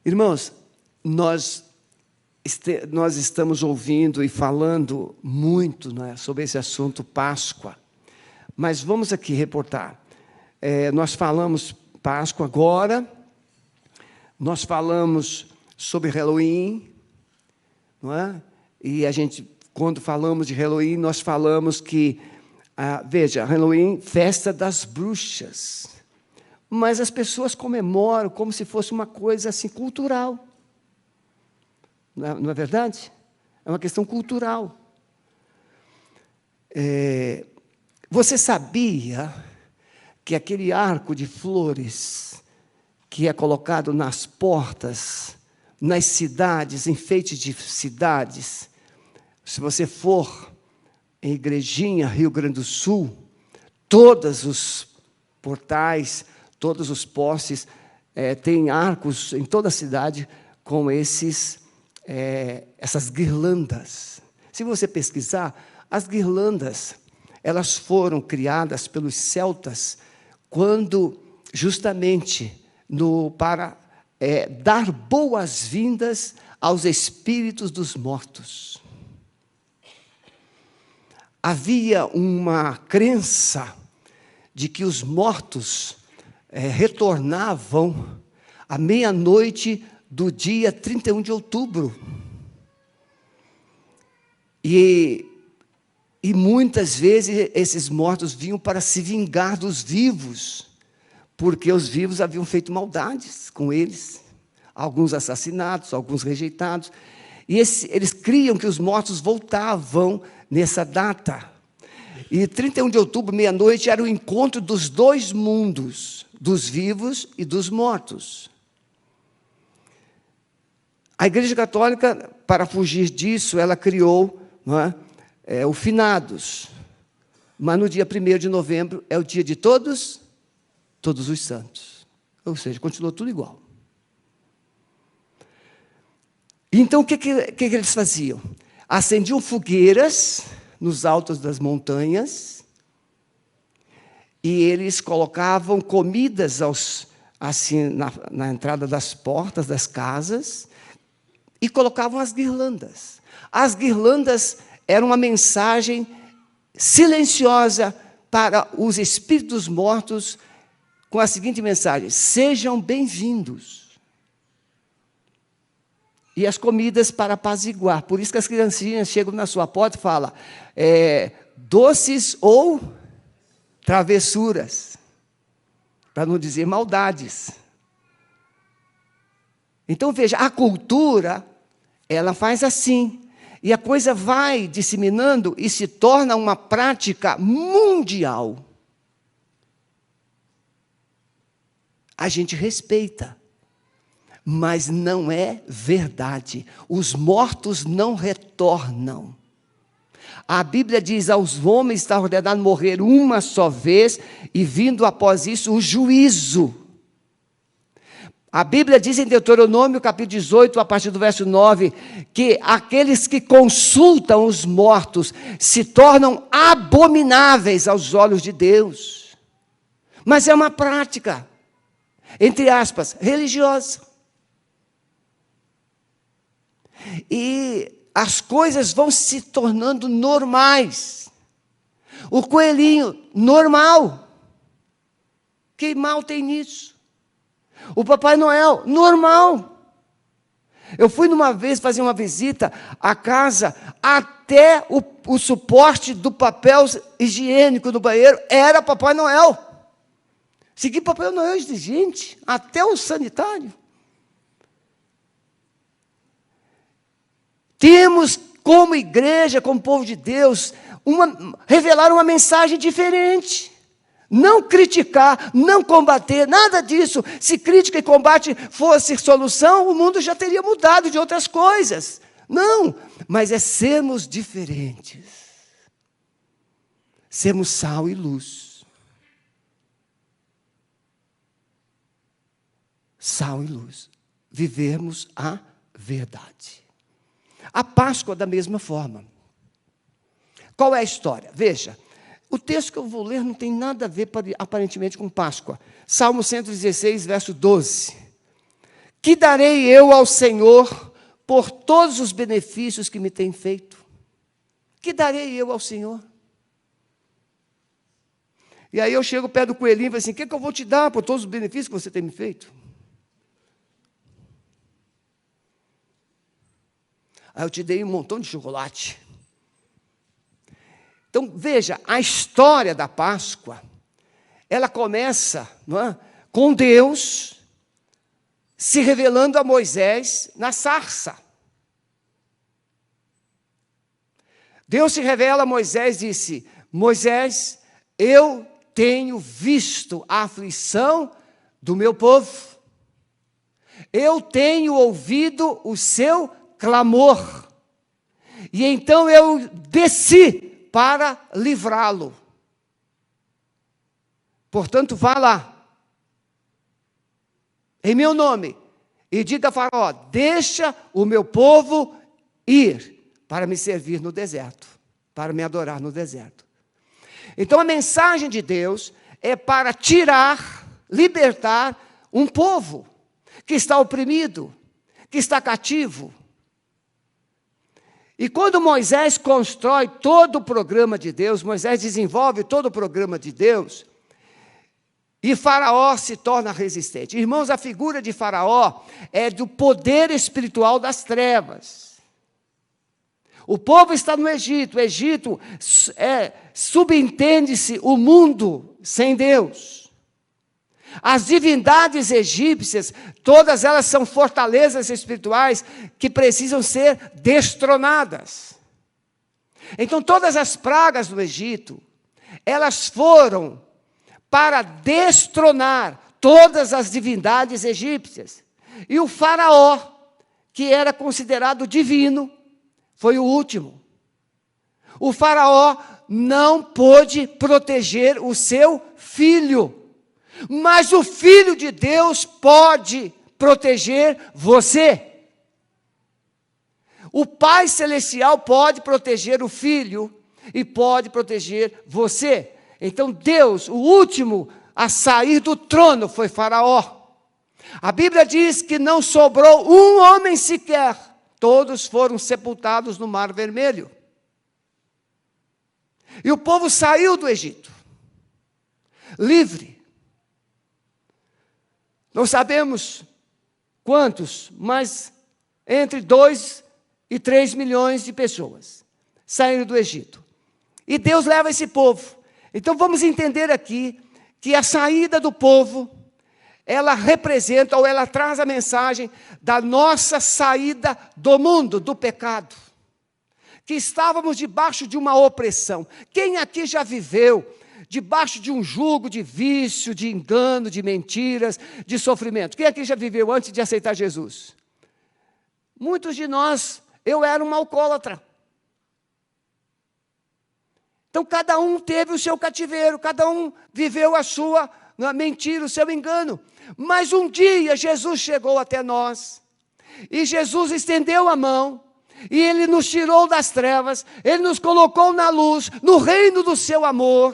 Irmãos, nós estamos ouvindo e falando muito, né, sobre esse assunto Páscoa, mas vamos aqui reportar. Nós falamos Páscoa agora, nós falamos sobre Halloween, não é? E a gente, quando falamos de Halloween, nós falamos que, veja, Halloween, festa das bruxas, mas as pessoas comemoram como se fosse uma coisa assim cultural. Não é verdade? É uma questão cultural. Você sabia que aquele arco de flores que é colocado nas portas, nas cidades, enfeites de cidades, se você for em Igrejinha, Rio Grande do Sul, todos os portais, todos os postes, têm arcos em toda a cidade com essas guirlandas. Se você pesquisar, as guirlandas, elas foram criadas pelos celtas quando, justamente, para dar boas-vindas aos espíritos dos mortos. Havia uma crença de que os mortos retornavam à meia-noite do dia 31 de outubro. E muitas vezes esses mortos vinham para se vingar dos vivos, porque os vivos haviam feito maldades com eles, alguns assassinados, alguns rejeitados. E eles criam que os mortos voltavam nessa data. E 31 de outubro, meia-noite, era o encontro dos dois mundos, dos vivos e dos mortos. A Igreja Católica, para fugir disso, ela criou, não é, o Finados. Mas no dia 1º de novembro é o dia de todos os santos. Ou seja, continuou tudo igual. Então, o que eles faziam? Acendiam fogueiras nos altos das montanhas e eles colocavam comidas assim, na entrada das portas das casas e colocavam as guirlandas. As guirlandas eram uma mensagem silenciosa para os espíritos mortos, com a seguinte mensagem: sejam bem-vindos. E as comidas para apaziguar. Por isso que as criancinhas chegam na sua porta e falam, doces ou travessuras, para não dizer maldades. Então, veja, a cultura, ela faz assim, e a coisa vai disseminando e se torna uma prática mundial. A gente respeita, mas não é verdade. Os mortos não retornam. A Bíblia diz, aos homens está ordenado morrer uma só vez, e vindo após isso o juízo. A Bíblia diz em Deuteronômio, capítulo 18, a partir do verso 9, que aqueles que consultam os mortos se tornam abomináveis aos olhos de Deus. Mas é uma prática, entre aspas, religiosa. E as coisas vão se tornando normais. O coelhinho, normal. Que mal tem nisso? O Papai Noel, normal. Eu fui numa vez fazer uma visita à casa, até o suporte do papel higiênico do banheiro era Papai Noel. Segui Papai Noel de gente, até o sanitário. Temos, como igreja, como povo de Deus, revelar uma mensagem diferente. Não criticar, não combater, nada disso. Se crítica e combate fosse solução, o mundo já teria mudado de outras coisas. Não, mas é sermos diferentes. Sermos sal e luz. Sal e luz. Vivermos a verdade. A Páscoa, da mesma forma. Qual é a história? Veja, o texto que eu vou ler não tem nada a ver, aparentemente, com Páscoa. Salmo 116, verso 12. Que darei eu ao Senhor por todos os benefícios que me tem feito? Que darei eu ao Senhor? E aí eu chego perto do coelhinho e falo assim, o que eu vou te dar por todos os benefícios que você tem me feito? Aí eu te dei um montão de chocolate. Então, veja, a história da Páscoa, ela começa, não é, com Deus se revelando a Moisés na sarça. Deus se revela a Moisés e disse, Moisés, eu tenho visto a aflição do meu povo. Eu tenho ouvido o seu clamor. E então eu desci para livrá-lo. Portanto, vá lá, em meu nome, e diga a Faraó, deixa o meu povo ir para me servir no deserto, para me adorar no deserto. Então a mensagem de Deus é para tirar, libertar um povo que está oprimido, que está cativo. E quando Moisés constrói todo o programa de Deus, Moisés desenvolve todo o programa de Deus, e Faraó se torna resistente. Irmãos, a figura de Faraó é do poder espiritual das trevas. O povo está no Egito. O Egito subentende-se o mundo sem Deus. As divindades egípcias, todas elas são fortalezas espirituais que precisam ser destronadas. Então, todas as pragas do Egito, elas foram para destronar todas as divindades egípcias. E o Faraó, que era considerado divino, foi o último. O Faraó não pôde proteger o seu filho. Mas o Filho de Deus pode proteger você. O Pai Celestial pode proteger o Filho e pode proteger você. Então Deus, o último a sair do trono foi Faraó. A Bíblia diz que não sobrou um homem sequer. Todos foram sepultados no Mar Vermelho. E o povo saiu do Egito, livre. Não sabemos quantos, mas entre 2 e 3 milhões de pessoas saíram do Egito. E Deus leva esse povo. Então vamos entender aqui que a saída do povo, ela representa ou ela traz a mensagem da nossa saída do mundo, do pecado. Que estávamos debaixo de uma opressão. Quem aqui já viveu debaixo de um jugo de vício, de engano, de mentiras, de sofrimento? Quem aqui já viveu antes de aceitar Jesus? Muitos de nós, eu era um alcoólatra. Então, cada um teve o seu cativeiro, cada um viveu a sua mentira, o seu engano. Mas um dia, Jesus chegou até nós, e Jesus estendeu a mão, e Ele nos tirou das trevas, Ele nos colocou na luz, no reino do seu amor,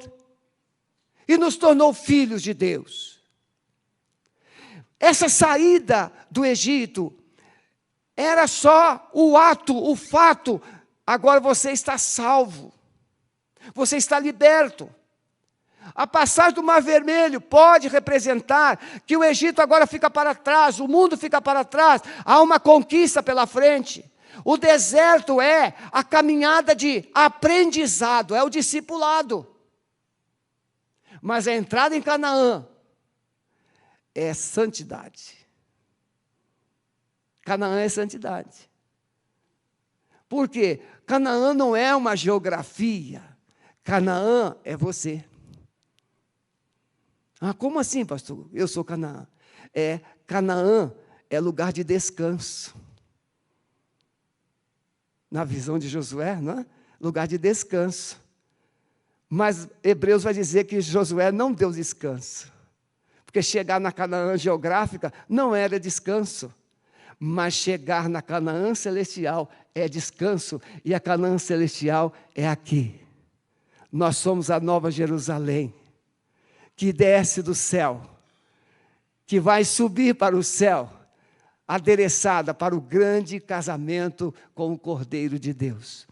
e nos tornou filhos de Deus. Essa saída do Egito era só o ato, o fato. Agora você está salvo, você está liberto. A passagem do Mar Vermelho pode representar que o Egito agora fica para trás, o mundo fica para trás, há uma conquista pela frente. O deserto é a caminhada de aprendizado, é o discipulado. Mas a entrada em Canaã é santidade. Canaã é santidade. Por quê? Canaã não é uma geografia. Canaã é você. Ah, como assim, pastor? Eu sou Canaã. Canaã é lugar de descanso. Na visão de Josué, não é? Lugar de descanso. Mas Hebreus vai dizer que Josué não deu descanso. Porque chegar na Canaã geográfica não era descanso. Mas chegar na Canaã celestial é descanso. E a Canaã celestial é aqui. Nós somos a nova Jerusalém, que desce do céu, que vai subir para o céu, adereçada para o grande casamento com o Cordeiro de Deus.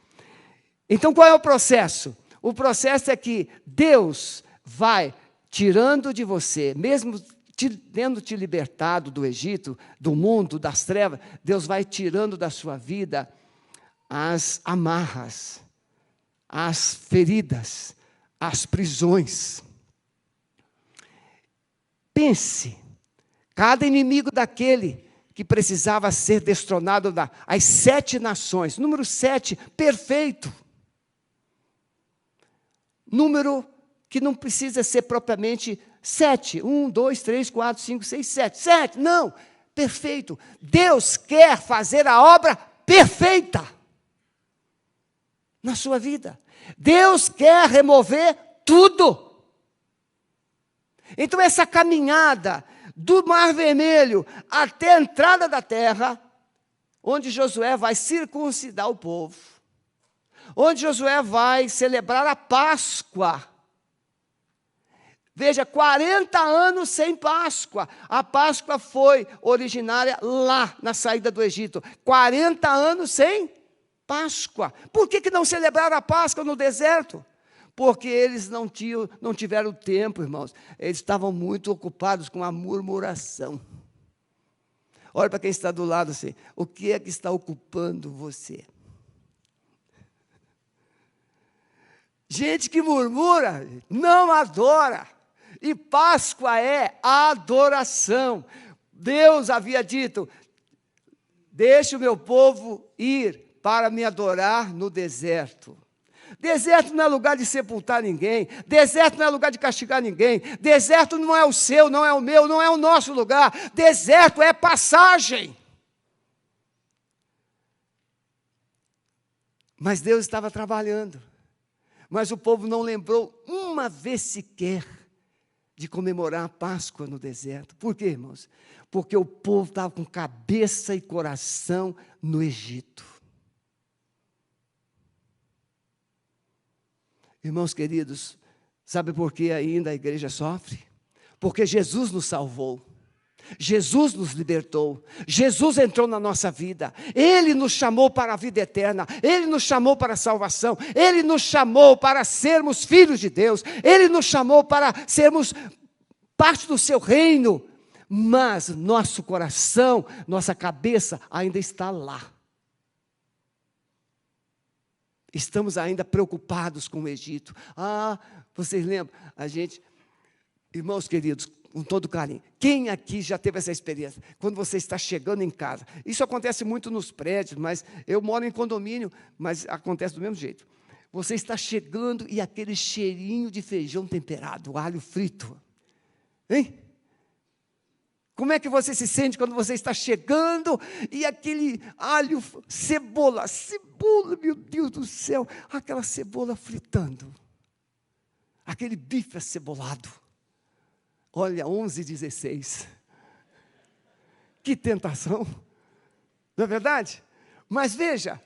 Então, qual é o processo? O processo é que Deus vai tirando de você, mesmo tendo te libertado do Egito, do mundo, das trevas, Deus vai tirando da sua vida as amarras, as feridas, as prisões. Pense, cada inimigo daquele que precisava ser destronado das 7 nações, número 7, perfeito. Número que não precisa ser propriamente 7, 1, 2, 3, 4, 5, 6, 7, 7, não, perfeito. Deus quer fazer a obra perfeita na sua vida. Deus quer remover tudo. Então, essa caminhada do Mar Vermelho até a entrada da terra, onde Josué vai circuncidar o povo, onde Josué vai celebrar a Páscoa. Veja, 40 anos sem Páscoa. A Páscoa foi originária lá na saída do Egito. 40 anos sem Páscoa. Por que não celebraram a Páscoa no deserto? Porque eles não tiveram tempo, irmãos. Eles estavam muito ocupados com a murmuração. Olha para quem está do lado assim. O que é que está ocupando você? Gente que murmura, não adora. E Páscoa é adoração. Deus havia dito: deixe o meu povo ir para me adorar no deserto. Deserto não é lugar de sepultar ninguém. Deserto não é lugar de castigar ninguém. Deserto não é o seu, não é o meu, não é o nosso lugar. Deserto é passagem. Mas Deus estava trabalhando. Mas o povo não lembrou uma vez sequer de comemorar a Páscoa no deserto. Por quê, irmãos? Porque o povo estava com cabeça e coração no Egito. Irmãos queridos, sabe por que ainda a igreja sofre? Porque Jesus nos salvou. Jesus nos libertou, Jesus entrou na nossa vida, Ele nos chamou para a vida eterna, Ele nos chamou para a salvação, Ele nos chamou para sermos filhos de Deus, Ele nos chamou para sermos parte do seu reino, mas nosso coração, nossa cabeça ainda está lá. Estamos ainda preocupados com o Egito. Vocês lembram? Irmãos queridos, com todo carinho, quem aqui já teve essa experiência? Quando você está chegando em casa, isso acontece muito nos prédios, mas eu moro em condomínio, mas acontece do mesmo jeito. Você está chegando e aquele cheirinho de feijão temperado, alho frito, hein? Como é que você se sente quando você está chegando e aquele alho, cebola, meu Deus do céu, aquela cebola fritando, aquele bife acebolado. Olha, 11h16. Que tentação, não é verdade? Mas veja,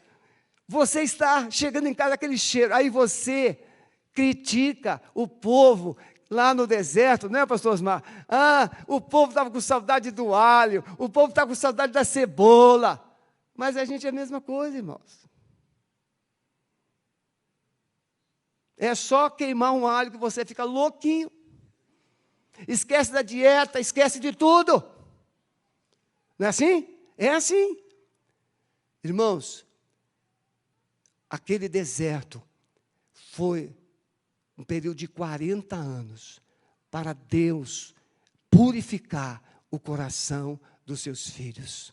você está chegando em casa, aquele cheiro, aí você critica o povo lá no deserto, não é, pastor Osmar? O povo estava com saudade do alho, o povo estava com saudade da cebola. Mas a gente é a mesma coisa, irmãos. É só queimar um alho que você fica louquinho. Esquece da dieta, esquece de tudo. Não é assim? É assim. Irmãos, aquele deserto foi um período de 40 anos para Deus purificar o coração dos seus filhos.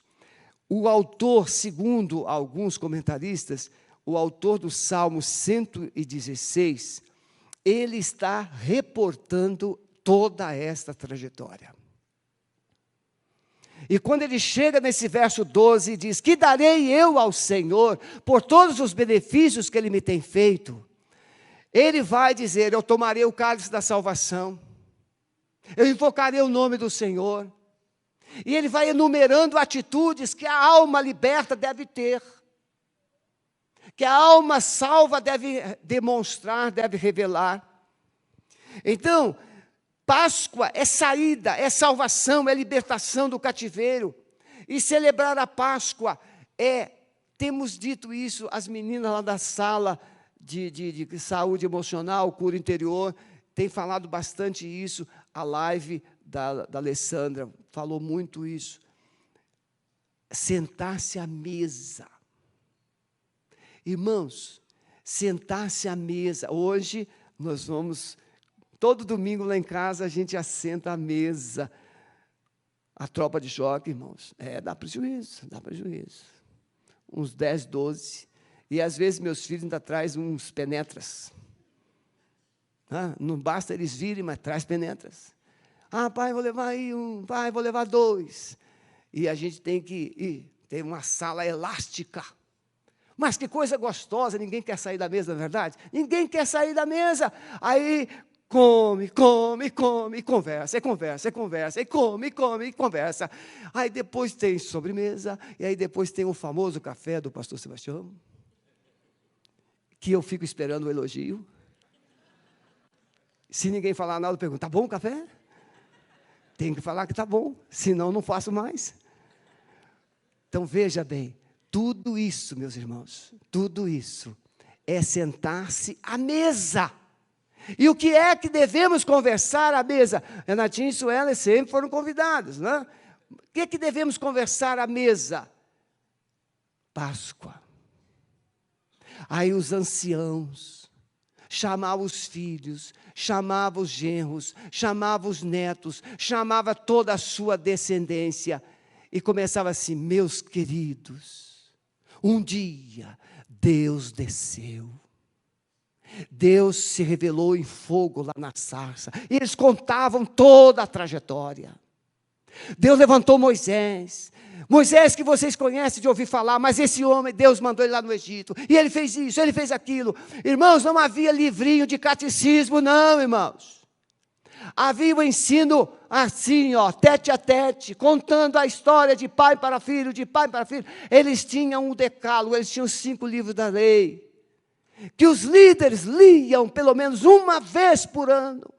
O autor, segundo alguns comentaristas, o autor do Salmo 116, ele está reportando toda esta trajetória. E quando ele chega nesse verso 12 e diz: que darei eu ao Senhor por todos os benefícios que Ele me tem feito? Ele vai dizer: eu tomarei o cálice da salvação, eu invocarei o nome do Senhor. E ele vai enumerando atitudes que a alma liberta deve ter, que a alma salva deve demonstrar, deve revelar. Então, Páscoa é saída, é salvação, é libertação do cativeiro. E celebrar a Páscoa temos dito isso, as meninas lá da sala de saúde emocional, cura interior, têm falado bastante isso, a live da Alessandra falou muito isso. Sentar-se à mesa. Irmãos, sentar-se à mesa. Hoje, nós vamos, todo domingo lá em casa, a gente assenta à mesa. A tropa de choque, irmãos, dá prejuízo, dá prejuízo. Uns 10, 12. E às vezes meus filhos ainda trazem uns penetras. Não basta eles virem, mas traz penetras. Pai, vou levar aí um, pai, vou levar 2. E a gente tem que ir, tem uma sala elástica. Mas que coisa gostosa, ninguém quer sair da mesa, não é verdade? Ninguém quer sair da mesa. Aí come, e conversa, e conversa, e conversa, e come, e conversa. Aí depois tem sobremesa, e aí depois tem o famoso café do pastor Sebastião, que eu fico esperando o elogio. Se ninguém falar nada, eu pergunto, tá bom o café? Tem que falar que tá bom, senão não faço mais. Então, veja bem, tudo isso, meus irmãos, tudo isso é sentar-se à mesa. E o que é que devemos conversar à mesa? Renatinho e Suela sempre foram convidados, né? O que é que devemos conversar à mesa? Páscoa. Aí os anciãos chamavam os filhos, chamavam os genros, chamavam os netos, chamava toda a sua descendência e começava assim, meus queridos, um dia Deus desceu. Deus se revelou em fogo lá na sarça. E eles contavam toda a trajetória. Deus levantou Moisés. Moisés que vocês conhecem de ouvir falar, mas esse homem, Deus mandou ele lá no Egito. E ele fez isso, ele fez aquilo. Irmãos, não havia livrinho de catecismo, não, irmãos. Havia o ensino assim, tete a tete, contando a história de pai para filho, de pai para filho. Eles tinham um decálogo, eles tinham 5 livros da lei, que os líderes liam pelo menos uma vez por ano.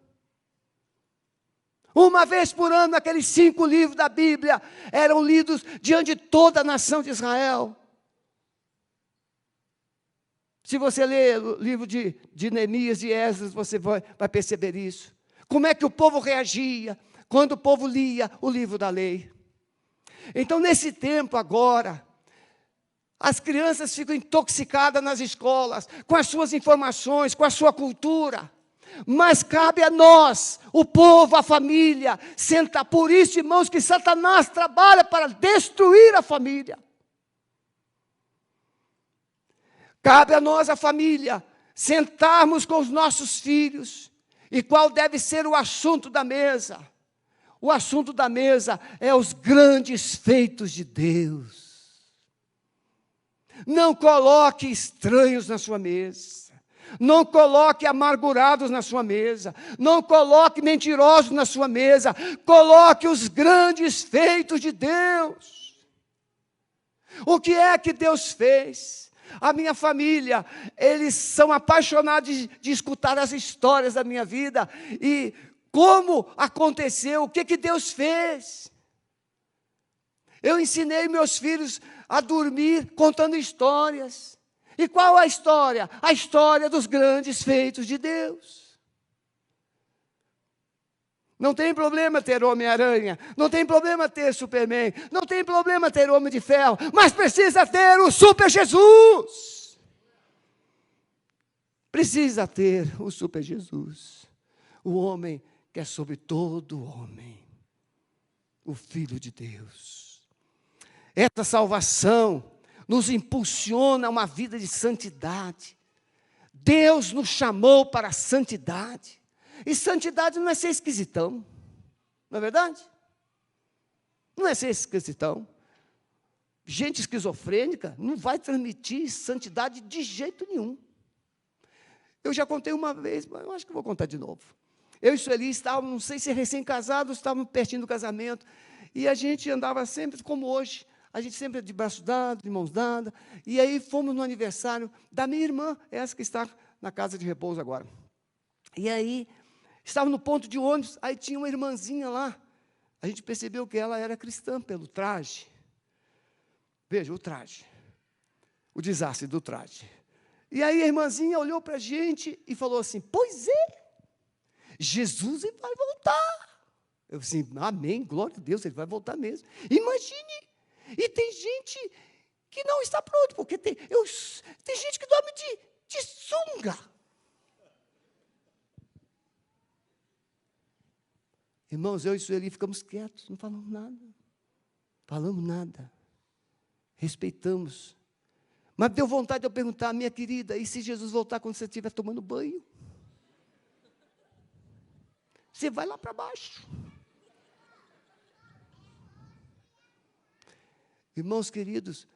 Uma vez por ano, aqueles 5 livros da Bíblia eram lidos diante de toda a nação de Israel. Se você ler o livro de Neemias e Esdras, você vai perceber isso. Como é que o povo reagia quando o povo lia o livro da lei. Então, nesse tempo agora, as crianças ficam intoxicadas nas escolas, com as suas informações, com a sua cultura. Mas cabe a nós, o povo, a família, sentar. Por isso, irmãos, que Satanás trabalha para destruir a família. Cabe a nós, a família, sentarmos com os nossos filhos. E qual deve ser o assunto da mesa? O assunto da mesa é os grandes feitos de Deus. Não coloque estranhos na sua mesa. Não coloque amargurados na sua mesa. Não coloque mentirosos na sua mesa. Coloque os grandes feitos de Deus. O que é que Deus fez? A minha família, eles são apaixonados de escutar as histórias da minha vida. E como aconteceu, o que Deus fez? Eu ensinei meus filhos a dormir contando histórias. E qual a história? A história dos grandes feitos de Deus. Não tem problema ter Homem-Aranha, não tem problema ter Superman, não tem problema ter Homem de Ferro, mas precisa ter o Super Jesus. Precisa ter o Super Jesus, o homem que é sobre todo homem, o Filho de Deus. Essa salvação nos impulsiona a uma vida de santidade. Deus nos chamou para a santidade. E santidade não é ser esquisitão, não é verdade? Não é ser esquisitão. Gente esquizofrênica não vai transmitir santidade de jeito nenhum. Eu já contei uma vez, mas eu acho que vou contar de novo. Eu e Sueli estávamos, não sei se recém-casados, estávamos pertinho do casamento, e a gente andava sempre como hoje. A gente sempre de braço dado, de mãos dadas. E aí fomos no aniversário da minha irmã, essa que está na casa de repouso agora. E aí, estava no ponto de ônibus, aí tinha uma irmãzinha lá. A gente percebeu que ela era cristã pelo traje. Veja, o traje. O desastre do traje. E aí a irmãzinha olhou para a gente e falou assim, pois é, Jesus ele vai voltar. Eu disse, amém, glória a Deus, ele vai voltar mesmo. Imagine, e tem gente que não está pronto, porque tem gente que dorme de sunga. Irmãos, eu e Sueli ficamos quietos, não falamos nada. Falamos nada. Respeitamos. Mas deu vontade de eu perguntar, minha querida, e se Jesus voltar quando você estiver tomando banho? Você vai lá para baixo. Irmãos queridos,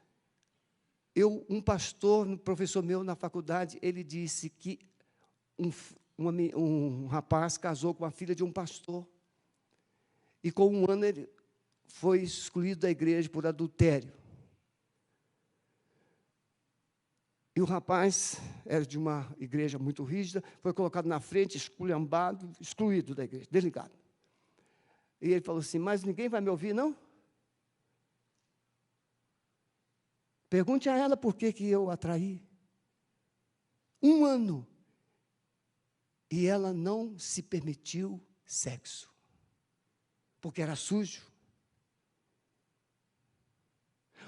um pastor, um professor meu na faculdade, ele disse que um rapaz casou com a filha de um pastor. E com 1 ano ele foi excluído da igreja por adultério. E o rapaz era de uma igreja muito rígida, foi colocado na frente, esculhambado, excluído da igreja, desligado. E ele falou assim, mas ninguém vai me ouvir, não? Pergunte a ela por que eu a traí. 1 ano. E ela não se permitiu sexo, porque era sujo.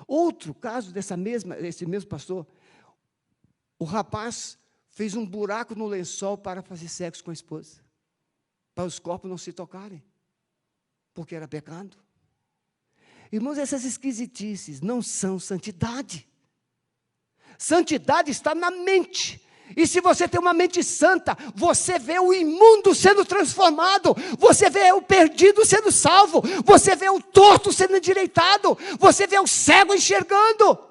Outro caso desse mesmo pastor, o rapaz fez um buraco no lençol para fazer sexo com a esposa, para os corpos não se tocarem, porque era pecado. Irmãos, essas esquisitices não são santidade. Santidade está na mente. E se você tem uma mente santa, você vê o imundo sendo transformado, você vê o perdido sendo salvo, você vê o torto sendo endireitado, você vê o cego enxergando.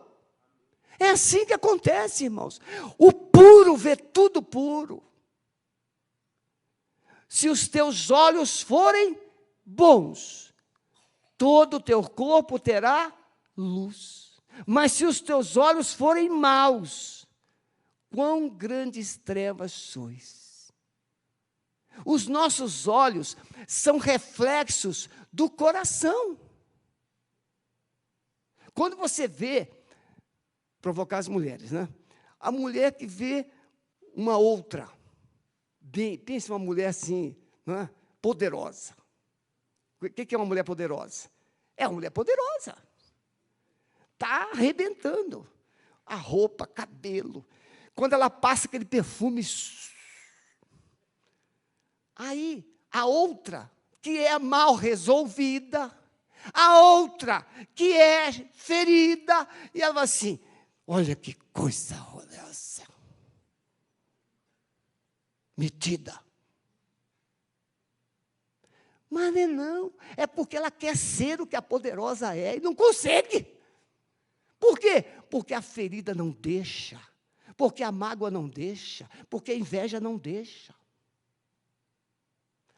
É assim que acontece, irmãos. O puro vê tudo puro. Se os teus olhos forem bons, todo o teu corpo terá luz. Mas se os teus olhos forem maus, quão grandes trevas sois. Os nossos olhos são reflexos do coração. Quando você vê, provocar as mulheres, né? A mulher que vê uma outra, pense uma mulher assim, né? Poderosa. O que é uma mulher poderosa? É uma mulher poderosa. Está arrebentando. A roupa, cabelo. Quando ela passa aquele perfume. Aí, a outra, que é mal resolvida, a outra, que é ferida, e ela vai assim, olha que coisa horrorosa. Metida. Mas não, é porque ela quer ser o que a poderosa é e não consegue. Por quê? Porque a ferida não deixa, porque a mágoa não deixa, porque a inveja não deixa.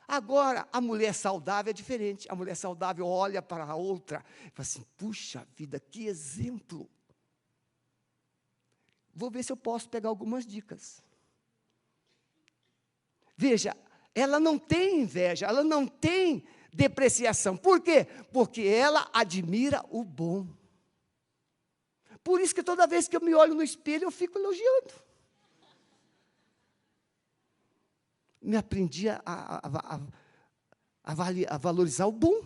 Agora, a mulher saudável é diferente. A mulher saudável olha para a outra e fala assim, puxa vida, que exemplo. Vou ver se eu posso pegar algumas dicas. Veja, ela não tem inveja, ela não tem depreciação. Por quê? Porque ela admira o bom. Por isso que toda vez que eu me olho no espelho, eu fico elogiando. Me aprendi a valorizar o bom.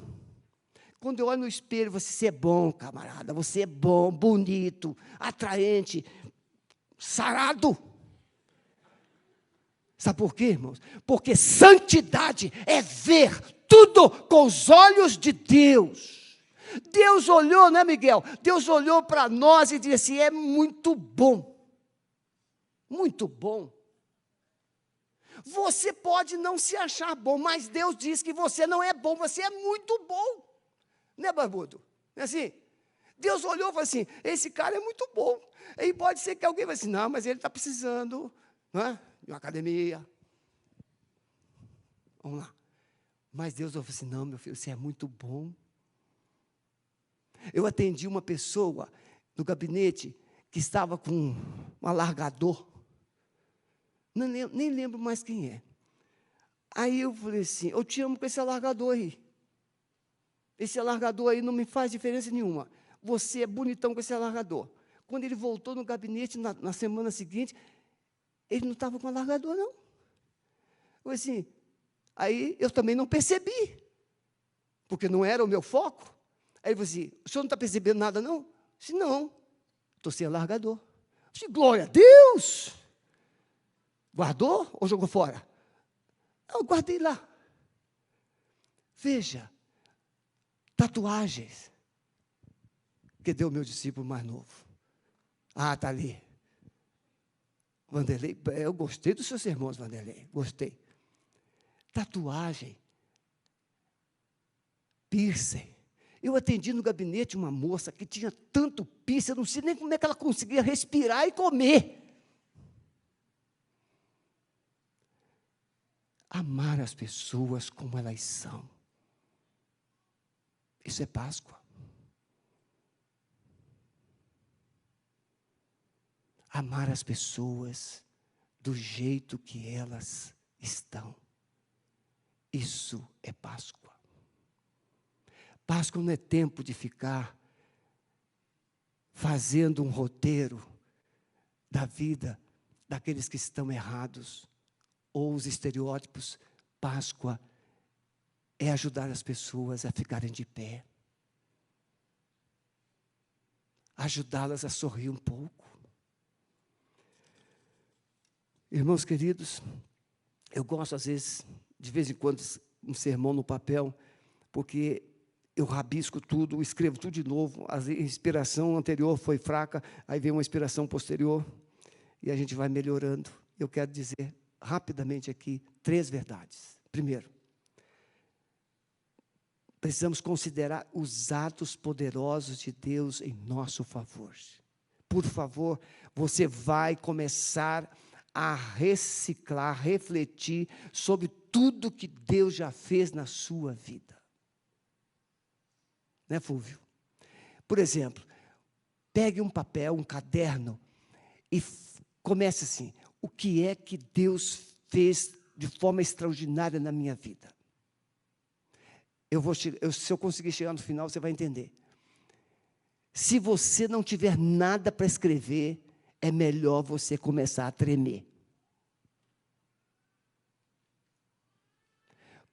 Quando eu olho no espelho, você é bom, camarada, você é bom, bonito, atraente, sarado. Sabe por quê, irmãos? Porque santidade é ver tudo com os olhos de Deus. Deus olhou, né, Miguel? Deus olhou para nós e disse assim, é muito bom. Muito bom. Você pode não se achar bom, mas Deus diz que você não é bom, você é muito bom. Né, barbudo? Não é assim? Deus olhou e falou assim, esse cara é muito bom. E pode ser que alguém vai assim, não, mas ele está precisando, né, de uma academia. Vamos lá. Mas Deus falou assim, não, meu filho, você é muito bom. Eu atendi uma pessoa no gabinete que estava com um alargador. Nem lembro mais quem é. Aí eu falei assim, eu te amo com esse alargador aí. Esse alargador aí não me faz diferença nenhuma. você é bonitão com esse alargador. Quando ele voltou no gabinete, na semana seguinte, ele não estava com alargador, não. Eu assim, aí eu também não percebi, porque não era o meu foco. Aí ele falou assim, o senhor não está percebendo nada, não? Eu disse, não, estou sem alargador. Eu disse, glória a Deus! Guardou ou jogou fora? Não, eu guardei lá. Veja, tatuagens que deu meu discípulo mais novo. Ah, está ali. Vanderlei, eu gostei dos seus sermões, Vanderlei, gostei. Tatuagem, piercing. Eu atendi no gabinete uma moça que tinha tanto piercing, eu não sei nem como é que ela conseguia respirar e comer. Amar as pessoas como elas são. Isso é Páscoa. Amar as pessoas do jeito que elas estão. Isso é Páscoa. Páscoa não é tempo de ficar fazendo um roteiro da vida daqueles que estão errados, ou os estereótipos. Páscoa é ajudar as pessoas a ficarem de pé, ajudá-las a sorrir um pouco. Irmãos queridos, eu gosto, às vezes, de vez em quando, um sermão no papel, porque eu rabisco tudo, escrevo tudo de novo, a inspiração anterior foi fraca, aí vem uma inspiração posterior, e a gente vai melhorando. Eu quero dizer, rapidamente aqui, 3 verdades. Primeiro, precisamos considerar os atos poderosos de Deus em nosso favor. Por favor, você vai começar a reciclar, refletir sobre tudo que Deus já fez na sua vida. Né, Fúvio? Por exemplo, pegue um papel, um caderno e comece assim, o que é que Deus fez de forma extraordinária na minha vida? Se eu conseguir chegar no final, você vai entender. Se você não tiver nada para escrever, é melhor você começar a tremer.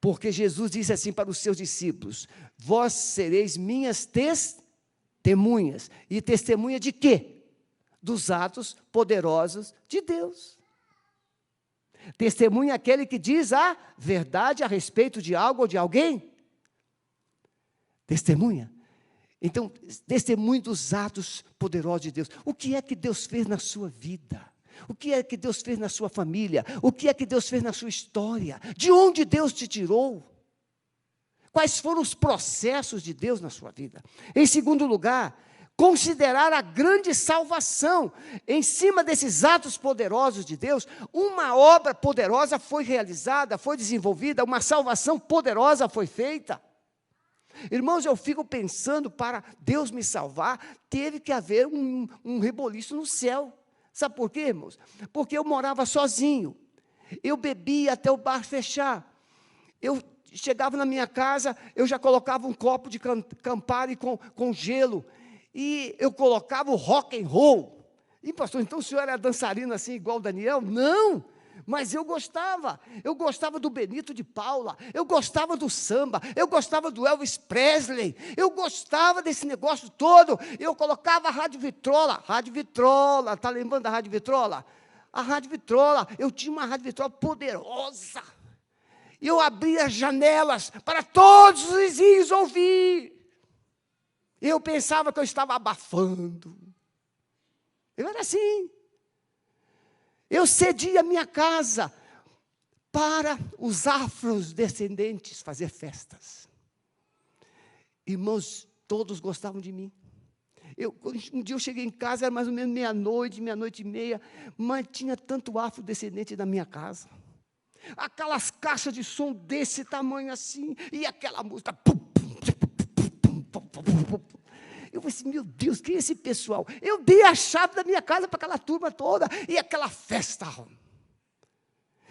Porque Jesus disse assim para os seus discípulos, vós sereis minhas testemunhas. E testemunha de quê? Dos atos poderosos de Deus. Testemunha aquele que diz a verdade a respeito de algo ou de alguém. Testemunha. Então, testemunhe dos atos poderosos de Deus. O que é que Deus fez na sua vida? O que é que Deus fez na sua família? O que é que Deus fez na sua história? De onde Deus te tirou? Quais foram os processos de Deus na sua vida? Em segundo lugar, considerar a grande salvação. Em cima desses atos poderosos de Deus, uma obra poderosa foi realizada, foi desenvolvida, uma salvação poderosa foi feita. Irmãos, eu fico pensando, para Deus me salvar, teve que haver um reboliço no céu. Sabe por quê, irmãos? Porque eu morava sozinho. Eu bebia até o bar fechar. Eu chegava na minha casa, eu já colocava um copo de Campari com gelo. E eu colocava o rock and roll. E, pastor, então o senhor era dançarino assim, igual o Daniel? Não! Mas eu gostava do Benito de Paula, eu gostava do samba, eu gostava do Elvis Presley, eu gostava desse negócio todo. Eu colocava a Rádio Vitrola, está lembrando da Rádio Vitrola? A Rádio Vitrola, eu tinha uma Rádio Vitrola poderosa, e eu abria as janelas para todos os vizinhos ouvir. Eu pensava que eu estava abafando, eu era assim. Eu cedia minha casa para os afrodescendentes fazer festas. Irmãos, todos gostavam de mim. Um dia eu cheguei em casa, era mais ou menos meia-noite e meia, mas tinha tanto afrodescendente na minha casa. Aquelas caixas de som desse tamanho assim, e aquela música. Eu falei assim, meu Deus, quem é esse pessoal? Eu dei a chave da minha casa para aquela turma toda, e aquela festa.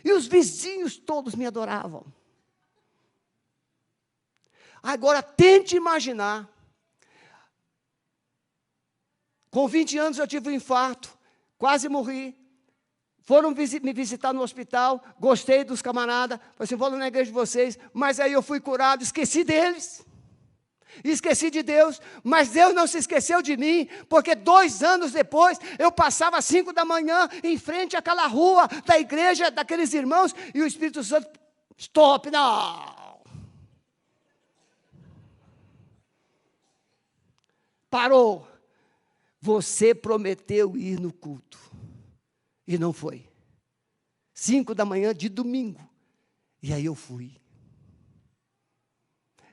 E os vizinhos todos me adoravam. Agora, tente imaginar Com 20 anos eu tive um infarto, quase morri. Foram me visitar no hospital, gostei dos camaradas, falei assim, vou lá na igreja de vocês, mas aí eu fui curado, esqueci deles, esqueci de Deus, mas Deus não se esqueceu de mim, porque 2 anos depois, eu passava às 5 da manhã, em frente àquela rua da igreja, daqueles irmãos, e o Espírito Santo, stop, não. Parou. Você prometeu ir no culto. E não foi. 5 da manhã de domingo. E aí eu fui.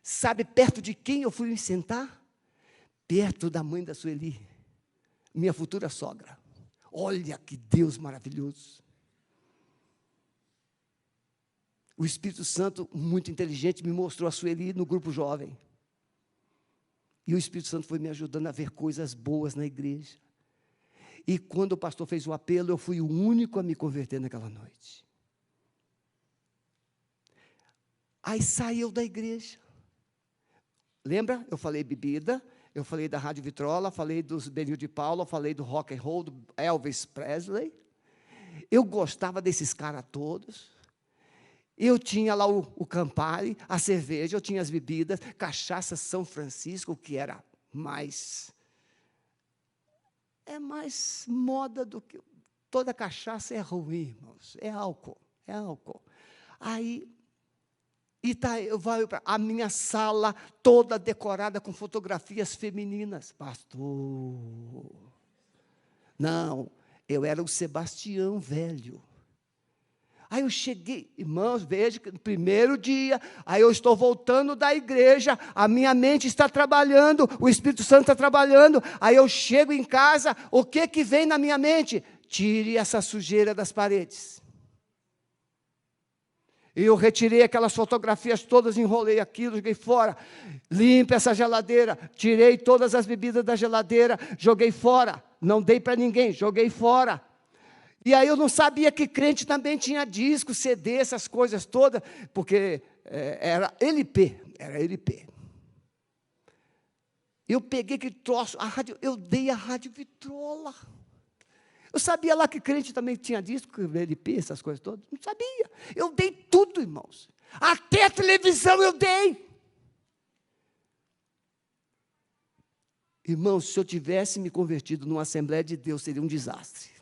Sabe perto de quem eu fui me sentar? Perto da mãe da Sueli, minha futura sogra. Olha que Deus maravilhoso. O Espírito Santo, muito inteligente, me mostrou a Sueli no grupo jovem. E o Espírito Santo foi me ajudando a ver coisas boas na igreja. E quando o pastor fez o apelo, eu fui o único a me converter naquela noite. Aí saiu da igreja. Lembra? Eu falei bebida, eu falei da Rádio Vitrola, falei dos Benil de Paula, falei do rock and roll, do Elvis Presley. Eu gostava desses caras todos. Eu tinha lá o Campari, a cerveja, eu tinha as bebidas, cachaça São Francisco, que era mais... É mais moda do que... Toda cachaça é ruim, irmãos. É álcool, é álcool. Aí, eu vou para a minha sala toda decorada com fotografias femininas. Pastor, não, eu era o Sebastião velho. Aí eu cheguei, irmãos, veja que no primeiro dia, aí eu estou voltando da igreja, a minha mente está trabalhando, o Espírito Santo está trabalhando, aí eu chego em casa, o que vem na minha mente? Tire essa sujeira das paredes. E eu retirei aquelas fotografias todas, enrolei aquilo, joguei fora. Limpa essa geladeira, tirei todas as bebidas da geladeira, joguei fora, não dei para ninguém, joguei fora. E aí eu não sabia que crente também tinha disco, CD, essas coisas todas, porque era LP, era LP. Eu peguei aquele troço, eu dei a Rádio Vitrola. Eu sabia lá que crente também tinha disco, LP, essas coisas todas. Não sabia. Eu dei tudo, irmãos. Até a televisão eu dei. Irmãos, se eu tivesse me convertido numa Assembleia de Deus, seria um desastre.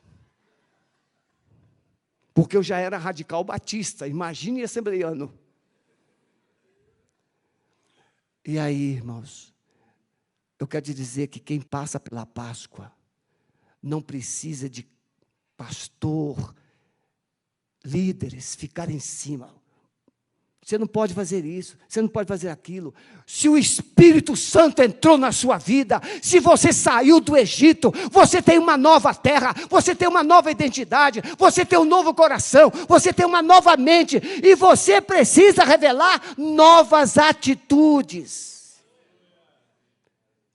Porque eu já era radical batista, imagine assembleiano. E aí, irmãos, eu quero te dizer que quem passa pela Páscoa não precisa de pastor, líderes ficar em cima. Você não pode fazer isso, você não pode fazer aquilo. Se o Espírito Santo entrou na sua vida, se você saiu do Egito, você tem uma nova terra, você tem uma nova identidade, você tem um novo coração, você tem uma nova mente, e você precisa revelar novas atitudes.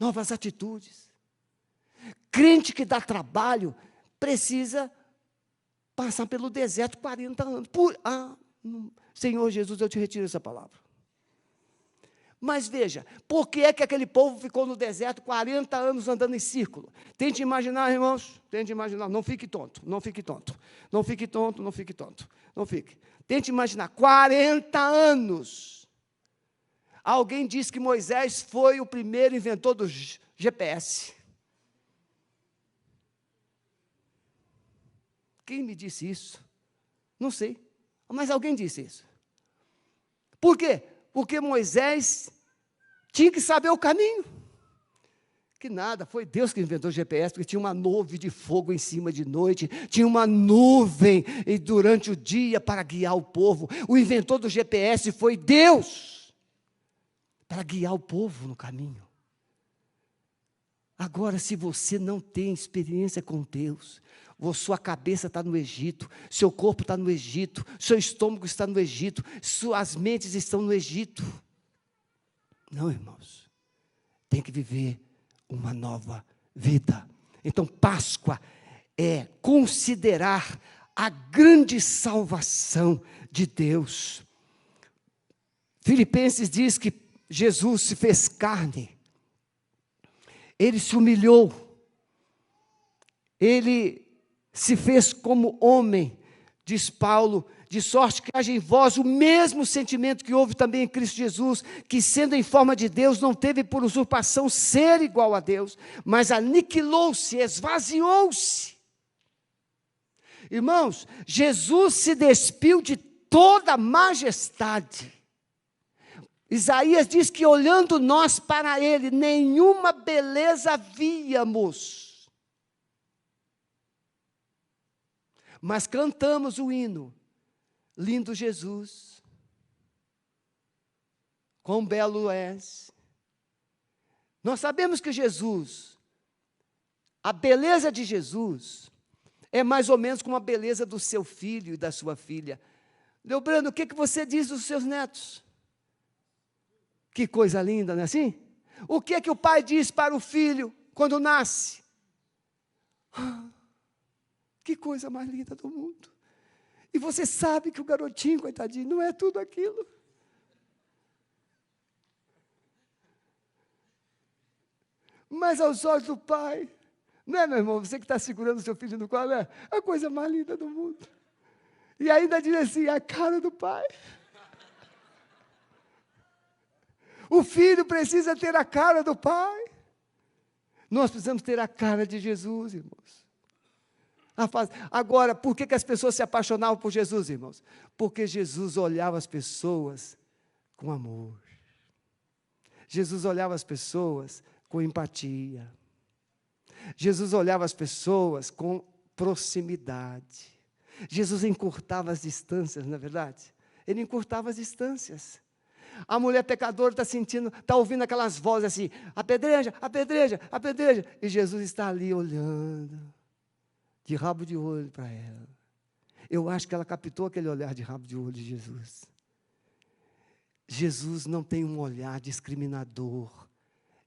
Novas atitudes. Crente que dá trabalho, precisa passar pelo deserto 40 anos. Senhor Jesus, eu te retiro essa palavra. Mas veja, por que é que aquele povo ficou no deserto 40 anos andando em círculo? Tente imaginar, irmãos, tente imaginar, não fique tonto, não fique tonto, não fique tonto, não fique tonto, não fique. Tente imaginar, 40 anos. Alguém diz que Moisés foi o primeiro inventor do GPS. Quem me disse isso? Não sei, mas alguém disse isso. Por quê? Porque Moisés tinha que saber o caminho. Que nada, foi Deus que inventou o GPS, porque tinha uma nuvem de fogo em cima de noite, tinha uma nuvem e durante o dia para guiar o povo. O inventor do GPS foi Deus, para guiar o povo no caminho. Agora, se você não tem experiência com Deus, sua cabeça está no Egito, seu corpo está no Egito, seu estômago está no Egito, suas mentes estão no Egito. Não, irmãos, tem que viver uma nova vida. Então, Páscoa é considerar a grande salvação de Deus. Filipenses diz que Jesus se fez carne, ele se humilhou, Ele se fez como homem, diz Paulo, de sorte que haja em vós o mesmo sentimento que houve também em Cristo Jesus, que sendo em forma de Deus, não teve por usurpação ser igual a Deus, mas aniquilou-se, esvaziou-se. Irmãos, Jesus se despiu de toda a majestade. Isaías diz que olhando nós para ele, nenhuma beleza víamos. Mas cantamos o hino, lindo Jesus, quão belo és. Nós sabemos que Jesus, a beleza de Jesus, é mais ou menos como a beleza do seu filho e da sua filha. Leobrando, o que você diz dos seus netos? Que coisa linda, não é assim? O que o pai diz para o filho quando nasce? Que coisa mais linda do mundo. E você sabe que o garotinho, coitadinho, não é tudo aquilo. Mas aos olhos do pai, não é, meu irmão? Você que está segurando o seu filho no colo, é a coisa mais linda do mundo. E ainda diz assim, a cara do pai. O filho precisa ter a cara do pai. Nós precisamos ter a cara de Jesus, irmãos. Agora, por que as pessoas se apaixonavam por Jesus, irmãos? Porque Jesus olhava as pessoas com amor. Jesus olhava as pessoas com empatia. Jesus olhava as pessoas com proximidade. Jesus encurtava as distâncias, não é verdade? Ele encurtava as distâncias. A mulher pecadora está sentindo, está ouvindo aquelas vozes assim, apedreja, apedreja, apedreja. E Jesus está ali olhando, de rabo de olho para ela. Eu acho que ela captou aquele olhar de rabo de olho de Jesus. Jesus não tem um olhar discriminador.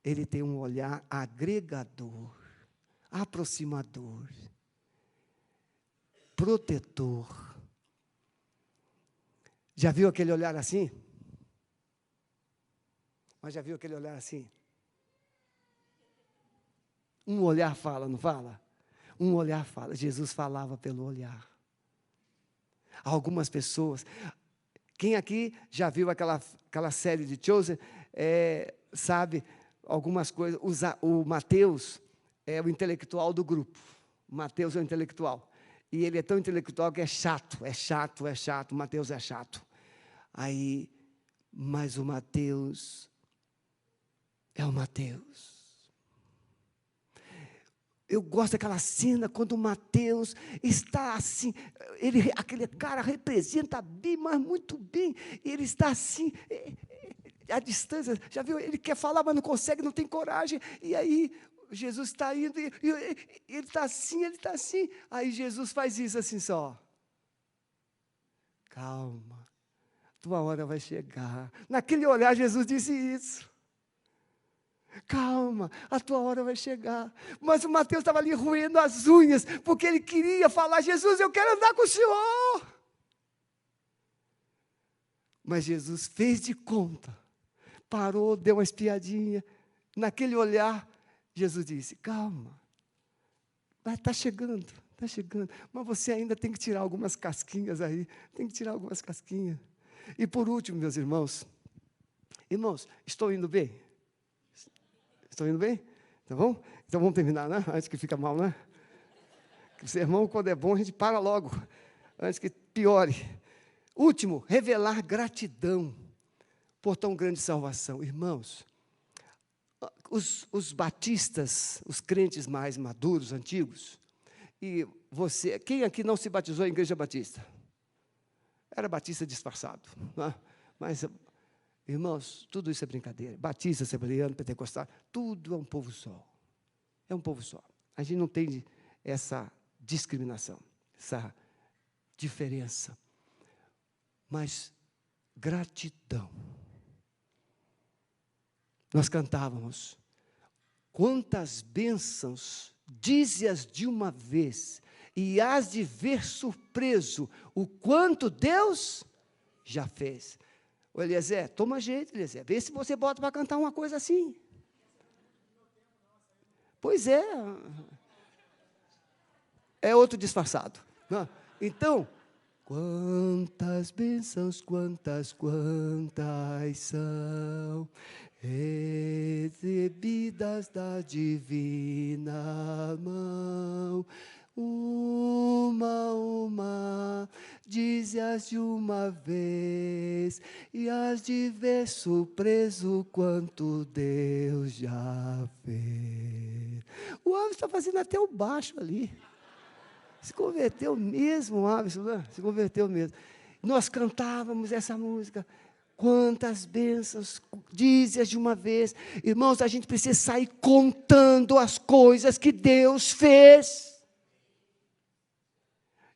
Ele tem um olhar agregador, aproximador, protetor. Já viu aquele olhar assim? Mas já viu aquele olhar assim? Um olhar fala, não fala? Um olhar fala. Jesus falava pelo olhar. Algumas pessoas... Quem aqui já viu aquela série de Chosen, sabe algumas coisas. O Mateus é o intelectual do grupo. Mateus é o intelectual. E ele é tão intelectual que é chato, é chato, é chato. Mateus é chato. Mas o Mateus é o Mateus. Eu gosto daquela cena quando o Mateus está assim, aquele cara representa bem, mas muito bem, ele está assim, à distância, já viu? Ele quer falar, mas não consegue, não tem coragem, e aí Jesus está indo, e ele está assim, aí Jesus faz isso assim só. Calma, tua hora vai chegar. Naquele olhar Jesus disse isso. Calma, a tua hora vai chegar. Mas o Mateus estava ali roendo as unhas, porque ele queria falar, Jesus, eu quero andar com o Senhor. Mas Jesus fez de conta, parou, deu uma espiadinha. Naquele olhar, Jesus disse, calma, está chegando, está chegando. Mas você ainda tem que tirar algumas casquinhas aí, tem que tirar algumas casquinhas. E por último, meus irmãos, estou indo bem? Estão indo bem? Tá bom? Então vamos terminar, né? Antes que fica mal, né? O sermão, quando é bom, a gente para logo, antes que piore. Último, revelar gratidão por tão grande salvação. Irmãos, os batistas, os crentes mais maduros, antigos, e você, quem aqui não se batizou em igreja batista? Era batista disfarçado, né? Mas... Irmãos, tudo isso é brincadeira. Batista, assembleiano, pentecostal, tudo é um povo só. É um povo só. A gente não tem essa discriminação, essa diferença. Mas gratidão. Nós cantávamos, quantas bênçãos, dize-as de uma vez, e hás de ver surpreso o quanto Deus já fez. Ô Eliezer, toma jeito, Eliezer. Vê se você bota para cantar uma coisa assim. Pois é. É outro disfarçado. Não? Então, quantas bênçãos, quantas são recebidas da divina mão. Uma, dize-as de uma vez, e as de ver surpreso quanto Deus já fez. O Alves está fazendo até o baixo ali. Se converteu mesmo, Alves, né? Se converteu mesmo. Nós cantávamos essa música. Quantas bênçãos, dize-as de uma vez. Irmãos, a gente precisa sair contando as coisas que Deus fez.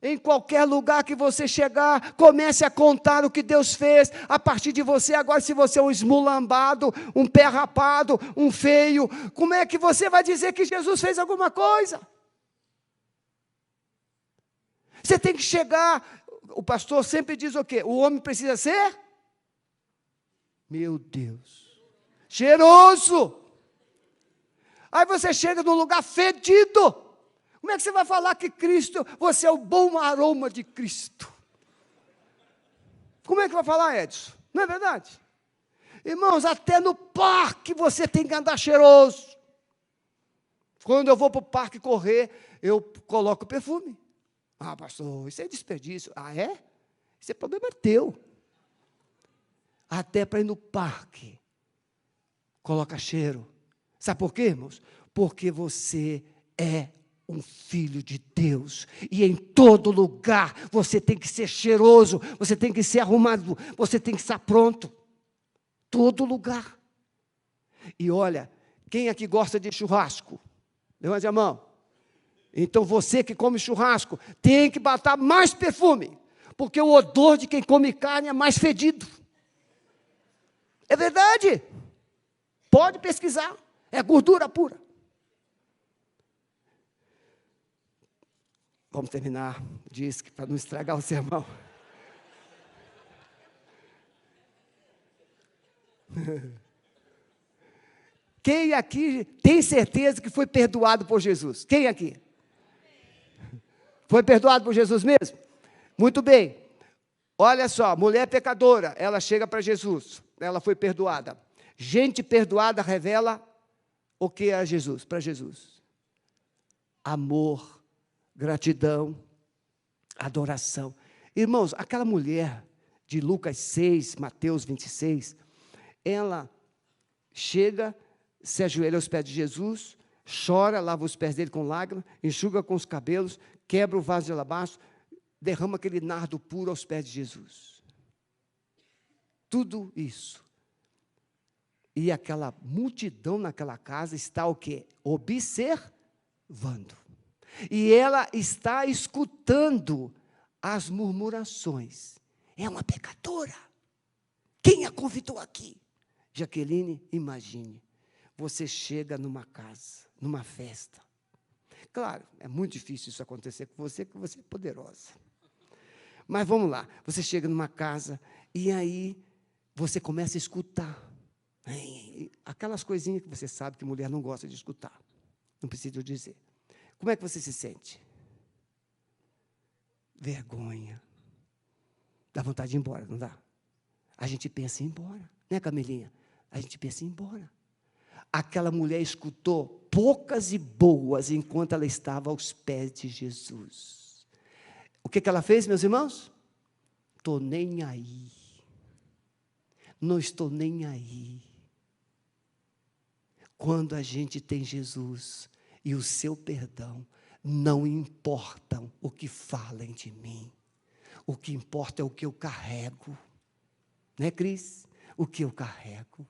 Em qualquer lugar que você chegar, comece a contar o que Deus fez a partir de você. Agora, se você é um esmulambado, um pé rapado, um feio, como é que você vai dizer que Jesus fez alguma coisa? Você tem que chegar, o pastor sempre diz o quê? O homem precisa ser, meu Deus, cheiroso. Aí você chega num lugar fedido. Como é que você vai falar que Cristo, você é o bom aroma de Cristo? Como é que vai falar, Edson? Não é verdade? Irmãos, até no parque você tem que andar cheiroso. Quando eu vou para o parque correr, eu coloco perfume. Ah, pastor, isso é desperdício. Ah, é? Isso é problema teu. Até para ir no parque, coloca cheiro. Sabe por quê, irmãos? Porque você é um filho de Deus, e em todo lugar você tem que ser cheiroso, você tem que ser arrumado, você tem que estar pronto, todo lugar. E olha, quem aqui gosta de churrasco? Levante a mão. Então você que come churrasco, tem que botar mais perfume, porque o odor de quem come carne é mais fedido. É verdade, pode pesquisar, é gordura pura. Vamos terminar, diz que para não estragar o sermão. Quem aqui tem certeza que foi perdoado por Jesus? Quem aqui? Foi perdoado por Jesus mesmo? Muito bem. Olha só, mulher pecadora, ela chega para Jesus, ela foi perdoada. Gente perdoada revela o que é Jesus, para Jesus? Amor, gratidão, adoração. Irmãos, aquela mulher de Lucas 6, Mateus 26, ela chega, se ajoelha aos pés de Jesus, chora, lava os pés dele com lágrimas, enxuga com os cabelos, quebra o vaso de alabastro, derrama aquele nardo puro aos pés de Jesus. Tudo isso. E aquela multidão naquela casa está o quê? Observando. E ela está escutando as murmurações. É uma pecadora. Quem a convidou aqui? Jaqueline, imagine. Você chega numa casa, numa festa. Claro, é muito difícil isso acontecer com você, porque você é poderosa. Mas vamos lá. Você chega numa casa e aí você começa a escutar. Aquelas coisinhas que você sabe que mulher não gosta de escutar. Não preciso dizer. Como é que você se sente? Vergonha. Dá vontade de ir embora, não dá? A gente pensa em ir embora, né, Camilinha? A gente pensa em ir embora. Aquela mulher escutou poucas e boas enquanto ela estava aos pés de Jesus. O que ela fez, meus irmãos? Estou nem aí. Não estou nem aí. Quando a gente tem Jesus e o seu perdão, não importam o que falem de mim. O que importa é o que eu carrego. Né, Cris? O que eu carrego.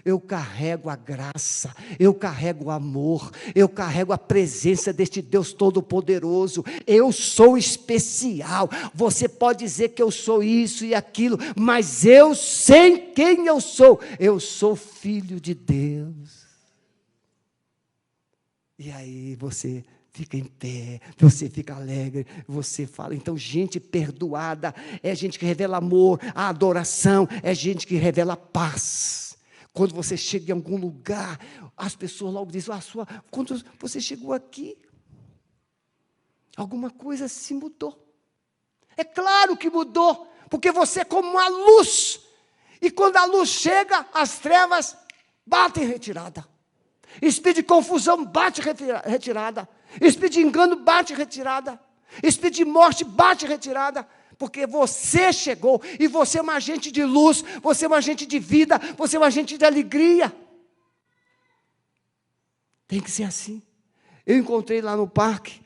Eu carrego a graça, eu carrego o amor, eu carrego a presença deste Deus Todo-Poderoso. Eu sou especial. Você pode dizer que eu sou isso e aquilo, mas eu sei quem eu sou. Eu sou filho de Deus. E aí você fica em pé, você fica alegre, você fala. Então, gente perdoada é gente que revela amor, a adoração é gente que revela paz. Quando você chega em algum lugar, as pessoas logo dizem, quando você chegou aqui, Alguma coisa se mudou. É claro que mudou, porque você é como uma luz. E quando a luz chega, as trevas batem em retirada. Espírito de confusão bate retirada. Espírito de engano bate retirada. Espírito de morte bate retirada. Porque você chegou e você é um agente de luz, você é um agente de vida, você é um agente de alegria. Tem que ser assim. Eu encontrei lá no parque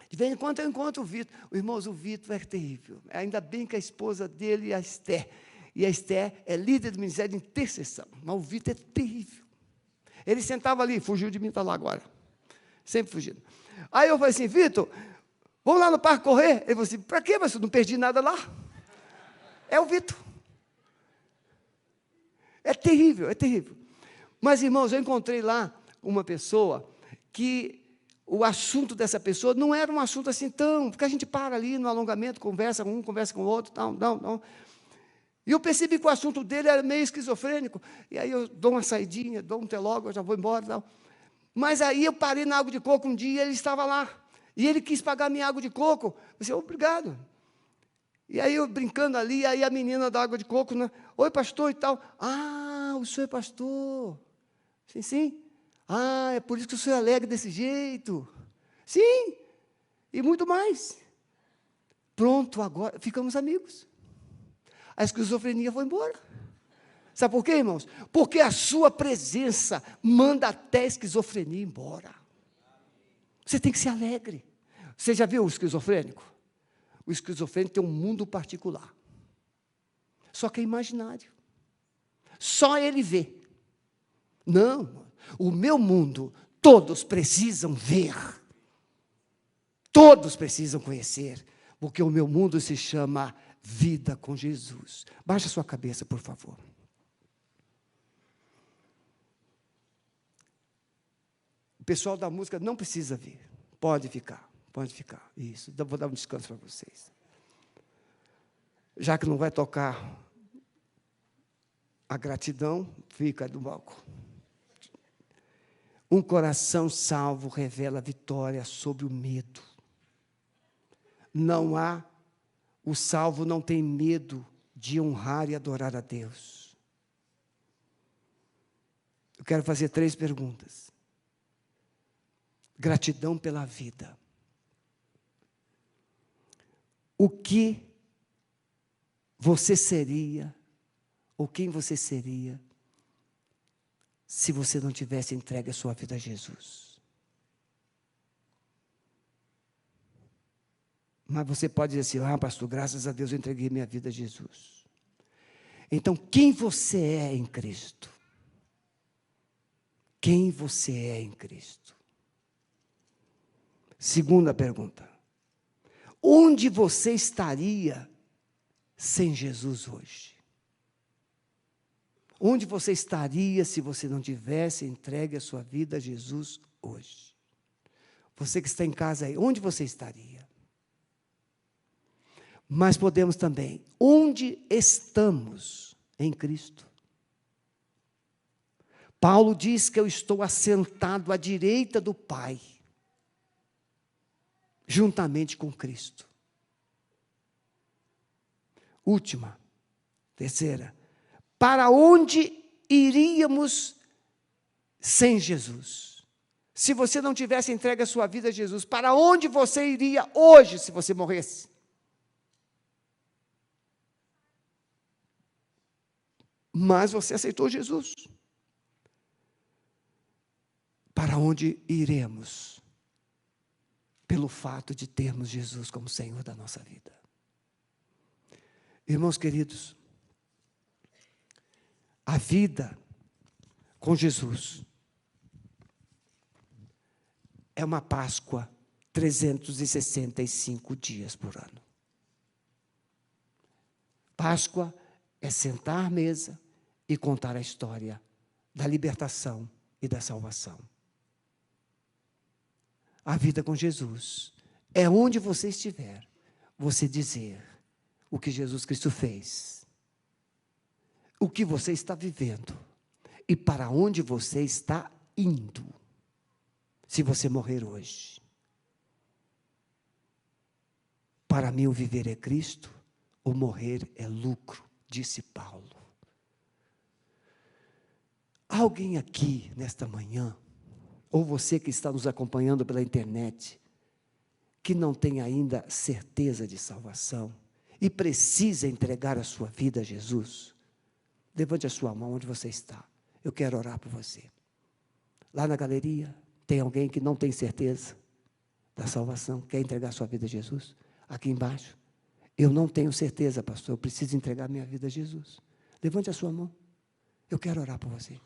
de vez em quando eu encontro o Vitor. Irmãos, o Vitor é terrível. Ainda bem que a esposa dele é a Esther. E a Esther é líder do ministério de intercessão. Mas o Vitor é terrível. Ele sentava ali, fugiu de mim, está lá agora. Sempre fugindo. Aí eu falei assim, Vitor, vamos lá no parque correr? Ele falou assim, para quê? Mas eu não perdi nada lá. É o Vitor. É terrível, é terrível. Mas, irmãos, eu encontrei lá uma pessoa que o assunto dessa pessoa não era um assunto assim tão... Porque a gente para ali no alongamento, conversa com um, conversa com o outro, não. E eu percebi que o assunto dele era meio esquizofrênico. E aí eu dou uma saidinha, dou um até logo, eu já vou embora e tal. Mas aí eu parei na água de coco um dia e ele estava lá. E ele quis pagar minha água de coco. Eu disse, obrigado. E aí eu brincando ali, aí a menina da água de coco, né? Oi, pastor e tal. Ah, o senhor é pastor. Sim. Ah, é por isso que o senhor é alegre desse jeito. Sim, e muito mais. Pronto, agora ficamos amigos. A esquizofrenia foi embora. Sabe por quê, irmãos? Porque a sua presença manda até a esquizofrenia embora. Você tem que ser alegre. Você já viu o esquizofrênico? O esquizofrênico tem um mundo particular. Só que é imaginário. Só ele vê. Não, o meu mundo, todos precisam ver. Todos precisam conhecer. Porque o meu mundo se chama vida com Jesus. Baixa sua cabeça, por favor. O pessoal da música não precisa vir. Pode ficar. Isso, vou dar um descanso para vocês. Já que não vai tocar a gratidão, fica do banco. Um coração salvo revela a vitória sobre o medo. O salvo não tem medo de honrar e adorar a Deus. Eu quero fazer 3 perguntas. Gratidão pela vida. O que você seria, ou quem você seria, se você não tivesse entregue a sua vida a Jesus? Mas você pode dizer assim, pastor, graças a Deus eu entreguei minha vida a Jesus. Então, quem você é em Cristo? Quem você é em Cristo? Segunda pergunta. Onde você estaria sem Jesus hoje? Onde você estaria se você não tivesse entregue a sua vida a Jesus hoje? Você que está em casa aí, onde você estaria? Mas podemos também, onde estamos em Cristo? Paulo diz que eu estou assentado à direita do Pai, juntamente com Cristo. Última, terceira, para onde iríamos sem Jesus? Se você não tivesse entregue a sua vida a Jesus, para onde você iria hoje se você morresse? Mas você aceitou Jesus. Para onde iremos? Pelo fato de termos Jesus como Senhor da nossa vida. Irmãos queridos, a vida com Jesus é uma Páscoa 365 dias por ano. Páscoa é sentar à mesa e contar a história da libertação e da salvação. A vida com Jesus é onde você estiver, você dizer o que Jesus Cristo fez, o que você está vivendo e para onde você está indo, se você morrer hoje. Para mim o viver é Cristo, o morrer é lucro, disse Paulo. Alguém aqui, nesta manhã, ou você que está nos acompanhando pela internet, que não tem ainda certeza de salvação e precisa entregar a sua vida a Jesus, levante a sua mão onde você está. Eu quero orar por você. Lá na galeria, tem alguém que não tem certeza da salvação, quer entregar a sua vida a Jesus? Aqui embaixo, eu não tenho certeza, pastor, eu preciso entregar minha vida a Jesus. Levante a sua mão. Eu quero orar por você.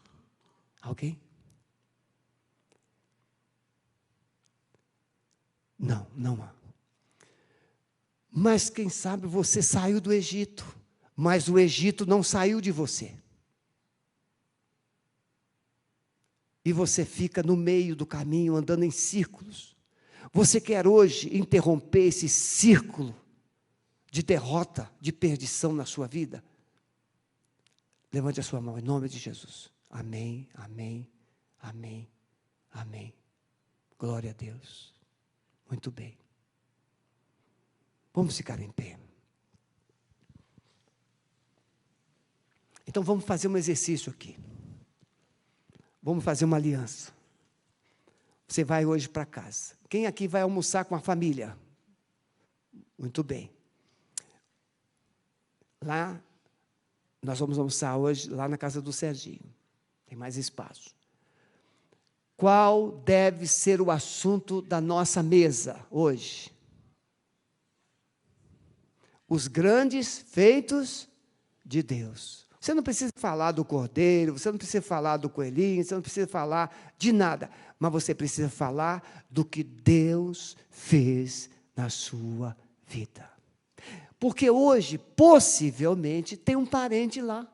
Alguém? Não, não há. Mas quem sabe você saiu do Egito, mas o Egito não saiu de você. E você fica no meio do caminho, andando em círculos. Você quer hoje interromper esse círculo de derrota, de perdição na sua vida? Levante a sua mão em nome de Jesus. Amém, amém, amém, amém. Glória a Deus. Muito bem. Vamos ficar em pé. Então vamos fazer um exercício aqui. Vamos fazer uma aliança. Você vai hoje para casa. Quem aqui vai almoçar com a família? Muito bem. Lá, nós vamos almoçar hoje lá na casa do Serginho. Tem mais espaço. Qual deve ser o assunto da nossa mesa hoje? Os grandes feitos de Deus. Você não precisa falar do cordeiro, você não precisa falar do coelhinho, você não precisa falar de nada, mas você precisa falar do que Deus fez na sua vida. Porque hoje, possivelmente, tem um parente lá.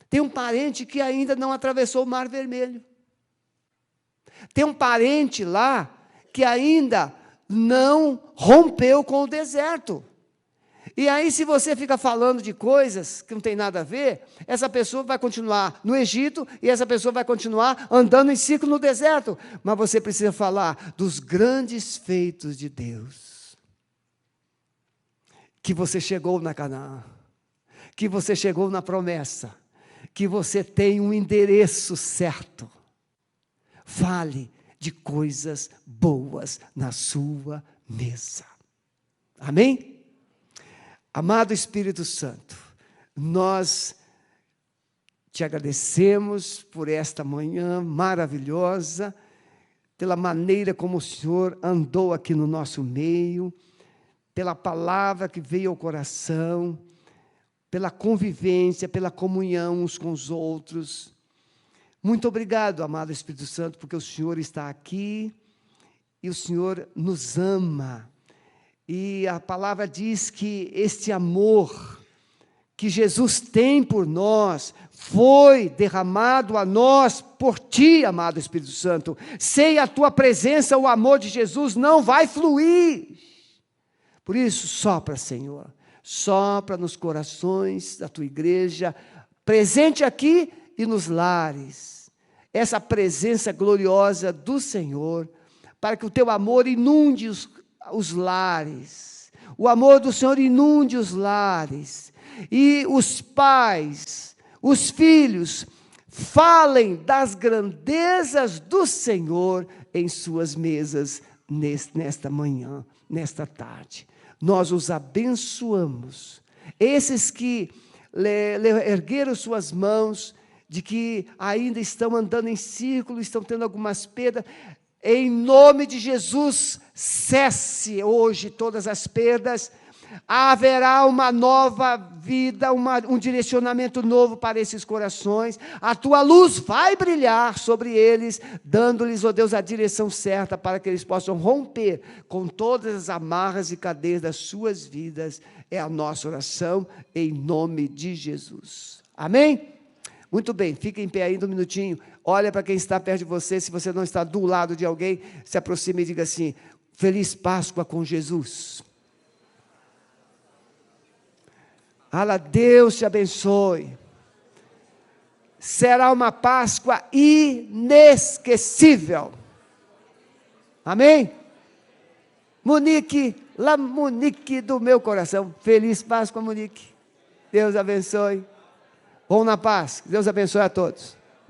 Tem um parente que ainda não atravessou o Mar Vermelho. Tem um parente lá que ainda não rompeu com o deserto. E aí, se você fica falando de coisas que não tem nada a ver, essa pessoa vai continuar no Egito e essa pessoa vai continuar andando em ciclo no deserto. Mas você precisa falar dos grandes feitos de Deus. Que você chegou na Canaã, que você chegou na promessa, que você tem um endereço certo. Fale de coisas boas na sua mesa. Amém? Amado Espírito Santo, nós te agradecemos por esta manhã maravilhosa, pela maneira como o Senhor andou aqui no nosso meio, pela palavra que veio ao coração, pela convivência, pela comunhão uns com os outros. Muito obrigado, amado Espírito Santo, porque o Senhor está aqui e o Senhor nos ama. E a palavra diz que este amor que Jesus tem por nós foi derramado a nós por ti, amado Espírito Santo. Sem a tua presença, o amor de Jesus não vai fluir. Por isso, sopra, Senhor, sopra nos corações da tua igreja, presente aqui e nos lares, essa presença gloriosa do Senhor, para que o teu amor inunde os lares, o amor do Senhor inunde os lares, e os pais, os filhos, falem das grandezas do Senhor em suas mesas nesta manhã, nesta tarde. Nós os abençoamos. Esses que ergueram suas mãos, de que ainda estão andando em círculo, estão tendo algumas perdas, em nome de Jesus, cesse hoje todas as perdas, haverá uma nova vida, um direcionamento novo para esses corações, a tua luz vai brilhar sobre eles, dando-lhes, ó Deus, a direção certa, para que eles possam romper com todas as amarras e cadeias das suas vidas, é a nossa oração, em nome de Jesus, amém? Muito bem, fica em pé ainda um minutinho, olha para quem está perto de você, se você não está do lado de alguém, se aproxime e diga assim, Feliz Páscoa com Jesus. Ala, Deus te abençoe. Será uma Páscoa inesquecível. Amém? Monique, lá Monique do meu coração. Feliz Páscoa, Monique. Deus abençoe. Vão na paz. Deus abençoe a todos.